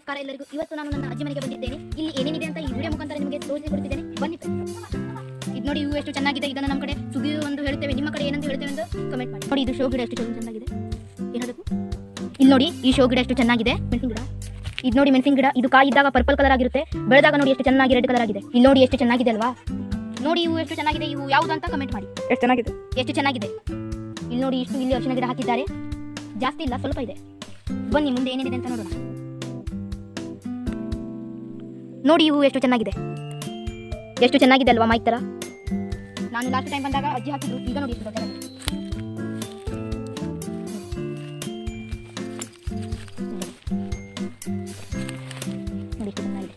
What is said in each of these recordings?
ನಮಸ್ಕಾರ ಎಲ್ಲರಿಗೂ. ಇವತ್ತು ನಾನು ನನ್ನ ಅಜ್ಜಿ ಮನೆಗೆ ಬಂದಿದ್ದೇನೆ. ಇಲ್ಲಿ ಏನೇನಿದೆ ಅಂತ ಈ ವಿಡಿಯೋ ಮುಖಾಂತರ ನಿಮಗೆ ತೋರಿಸಿಕೊಡ್ತಿದ್ದೇನೆ. ಬನ್ನಿ. ಇದು ನೋಡಿ, ಇವು ಎಷ್ಟು ಚೆನ್ನಾಗಿದೆ. ಇದನ್ನು ನಮ್ಮ ಕಡೆ ಸುಗಿಯು ಒಂದು ಹೇಳ್ತೇವೆ, ನಿಮ್ಮ ಕಡೆ ಏನಂತ ಹೇಳ್ತೇವೆ ಎಂದು ಕಮೆಂಟ್ ಮಾಡಿ. ನೋಡಿ, ಇದು ಶೋ ಗಿಡ ಎಷ್ಟು ಚೆನ್ನಾಗಿದೆ. ಏನದು? ಇಲ್ಲಿ ನೋಡಿ, ಈ ಶೋ ಗಿಡ ಎಷ್ಟು ಚೆನ್ನಾಗಿದೆ. ಮೆಣಸಿನ ಗಿಡ. ಇದು ನೋಡಿ ಮೆಣಸಿನ ಗಿಡ. ಇದು ಕಾಯಿ ಇದ್ದಾಗ ಪರ್ಪಲ್ ಕಲರ್ ಆಗಿರುತ್ತೆ, ಬೆಳೆದಾಗ ನೋಡಿ ಎಷ್ಟು ಚೆನ್ನಾಗಿ ರೆಡ್ ಕಲರ್ ಆಗಿದೆ. ಇಲ್ಲಿ ನೋಡಿ ಎಷ್ಟು ಚೆನ್ನಾಗಿದೆ ಅಲ್ವಾ? ನೋಡಿ ಇವು ಎಷ್ಟು ಚೆನ್ನಾಗಿದೆ. ಇವು ಯಾವುದು ಅಂತ ಕಮೆಂಟ್ ಮಾಡಿ. ಎಷ್ಟು ಚೆನ್ನಾಗಿದೆ. ಇಲ್ಲಿ ನೋಡಿ, ಇಷ್ಟು ಇಲ್ಲಿ ಅರಿಶಿನ ಗಿಡ ಹಾಕಿದ್ದಾರೆ. ಜಾಸ್ತಿ ಇಲ್ಲ, ಸ್ವಲ್ಪ ಇದೆ. ಬನ್ನಿ ಮುಂದೆ ಏನೇನಿದೆ ಅಂತ ನೋಡೋಣ. ನೋಡಿ ಇವು ಎಷ್ಟು ಚೆನ್ನಾಗಿದೆ. ಎಷ್ಟು ಚೆನ್ನಾಗಿದೆ ಅಲ್ವಾ ಮೈಕ್ ತರ? ನಾನು ಲಾಸ್ಟ್ ಟೈಮ್ ಬಂದಾಗ ಅಜ್ಜಿ ಹಾಕಿದ್ರು. ಈಗ ನೋಡಿ ಎಷ್ಟು ದೊಡ್ಡದಾಗಿದೆ. ನೋಡಿ ಎಷ್ಟು ಚೆನ್ನಾಗಿದೆ.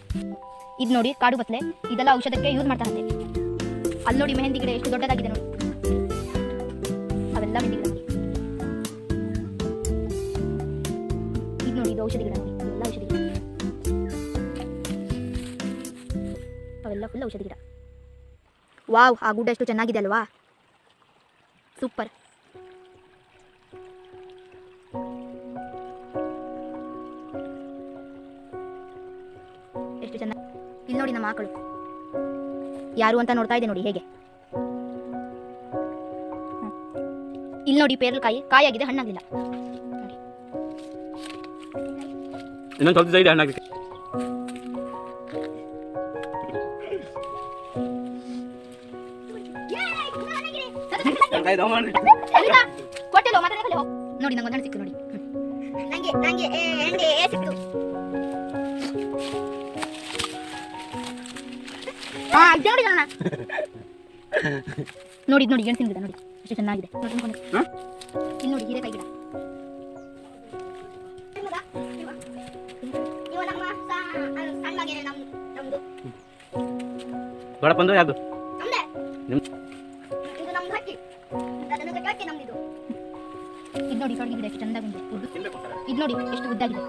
ಇದು ನೋಡಿ ಕಾಡು ಬತ್ಲೆ. ಇದೆಲ್ಲ ಔಷಧಕ್ಕೆ ಯೂಸ್ ಮಾಡ್ತಾರಂತೆ. ಅಲ್ಲಿ ನೋಡಿ ಮೆಹಂದಿ ಗಿಡ ಎಷ್ಟು ದೊಡ್ಡದಾಗಿದೆ ನೋಡಿ. ಅವೆಲ್ಲ ಮೆಹಂದಿ ಗಿಡ ನೋಡಿ. ಇದು ನೋಡಿ, ಇದು ಔಷಧಿ ಗಿಡ ನೋಡಿ. ಇವೆಲ್ಲ ಔಷಧಿ ಗಿಡ. ಅವೆಲ್ಲ ಫುಲ್ ಔಷಧಿ ಗಿಡ. ವಾವ್, ಆ ಗುಡ್ಡ ಎಷ್ಟು ಚೆನ್ನಾಗಿದೆ ಅಲ್ವಾ? ಸೂಪರ್. ಎಷ್ಟು ಚೆನ್ನಾಗಿ. ಇಲ್ಲಿ ನೋಡಿ ನಮ್ಮ ಆಕಳು ಯಾರು ಅಂತ ನೋಡ್ತಾ ಇದೆ ನೋಡಿ ಹೇಗೆ. ಇಲ್ಲಿ ನೋಡಿ ಪೇರಲಕಾಯಿ ಕಾಯಾಗಿದೆ, ಹಣ್ಣಾಗಿಲ್ಲ. ಇನ್ನೊಂದು ಸ್ವಲ್ಪ ಇದೆ ಹಣ್ಣಾಗಿದೆ. ನೋಡಿ ನಂಗೆ ಒಂದು ಸಿಕ್ತು ನೋಡಿ. ಸಿಕ್ತು. ನೋಡಿ ನೋಡಿ ಗೆಣಸಿನ ಗಿಡ ನೋಡಿ ಎಷ್ಟು ಚೆನ್ನಾಗಿದೆ. ಇಲ್ಲಿ ನೋಡಿ ಹೀರೆಕಾಯಿ ಗಿಡ. ದೊಡ್ಡ ಬಂದು ಯಾವುದು? ಇದು ನೋಡಿ ತೊಡಗಿ ಗಿಡ ಎಷ್ಟು ಚಂದಾಗಿ ಇದೆ. ಇದು ನೋಡಿ ಎಷ್ಟು ಉದ್ದಾಗಿದೆ.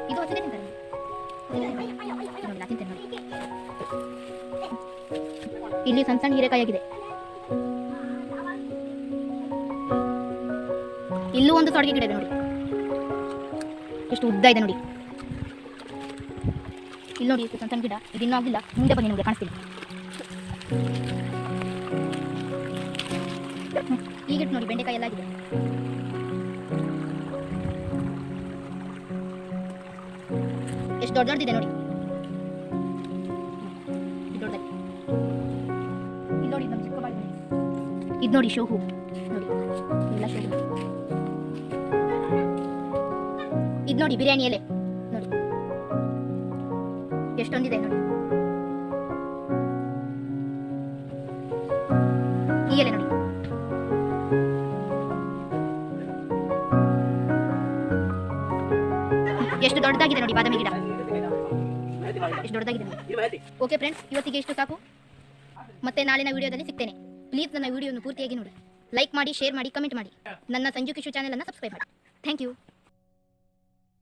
ಇದು ಹೊಸದೇ ತಿಂತಾರೆ ನೋಡಿ. ತಿಂತೇನೆ ನೋಡಿ. ಇಲ್ಲಿ ಸಣ್ಣ ಸಣ್ಣ ಹೀರೆಕಾಯಿ ಆಗಿದೆ. ಇಲ್ಲೂ ಒಂದು ತೊಡಗಿ ಗಿಡ ಇದೆ ನೋಡಿ, ಎಷ್ಟು ಉದ್ದ ಇದೆ ನೋಡಿ. ಇಲ್ಲಿ ನೋಡಿ ಎಷ್ಟು ಸಣ್ಣ ಸಣ್ಣ ಗಿಡ. ಇದು ಇನ್ನೂ ಆಗಿಲ್ಲ, ಮುಂದೆ ಬನ್ನಿ ನಿಮಗೆ ಕಾಣಿಸ್ತೀನಿ. ಈಗ ನೋಡಿ ಬೆಂಡೆಕಾಯಿ ಎಲ್ಲ ಆಗಿದೆ. ಎಷ್ಟು ದೊಡ್ಡ ದೊಡ್ಡದಿದೆ ನೋಡಿ. ಇಲ್ಲಿ ನೋಡಿ ನಮ್ಮ ಚಿಕ್ಕ ಬಾಳೆ. ಇದು ನೋಡಿ ಶೋ ಹೂ ನೋಡಿ, ಎಲ್ಲ ಶೋ ಹೂ. ಇದು ನೋಡಿ ಬಿರಿಯಾನಿ ಎಲೆ ನೋಡಿ ಎಷ್ಟೊಂದಿದೆ ನೋಡಿ. ಈ ಎಲೆ ನೋಡಿ. ಎಷ್ಟು ದೊಡ್ಡದಾಗಿದೆ ನೋಡಿ ಬಾದಾಮಿ ಗಿಡ. ಎಷ್ಟು ದೊಡ್ಡದಾಗಿದೆ ನೋಡಿ. ಓಕೆ ಫ್ರೆಂಡ್ಸ್, ಇವತ್ತಿಗೆ ಇಷ್ಟು ಸಾಕು. ಮತ್ತೆ ನಾಳಿನ ವಿಡಿಯೋದಲ್ಲಿ ಸಿಗ್ತೇನೆ. ಪ್ಲೀಸ್ ನನ್ನ ವಿಡಿಯೋವನ್ನು ಪೂರ್ತಿಯಾಗಿ ನೋಡಿ. ಲೈಕ್ ಮಾಡಿ, ಶೇರ್ ಮಾಡಿ, ಕಮೆಂಟ್ ಮಾಡಿ. ನನ್ನ ಸಂಜು ಕಿಶು ಚಾನೆಲ್ ಅನ್ನು ಸಬ್ಸ್ಕ್ರೈಬ್ ಮಾಡಿ. Thank you.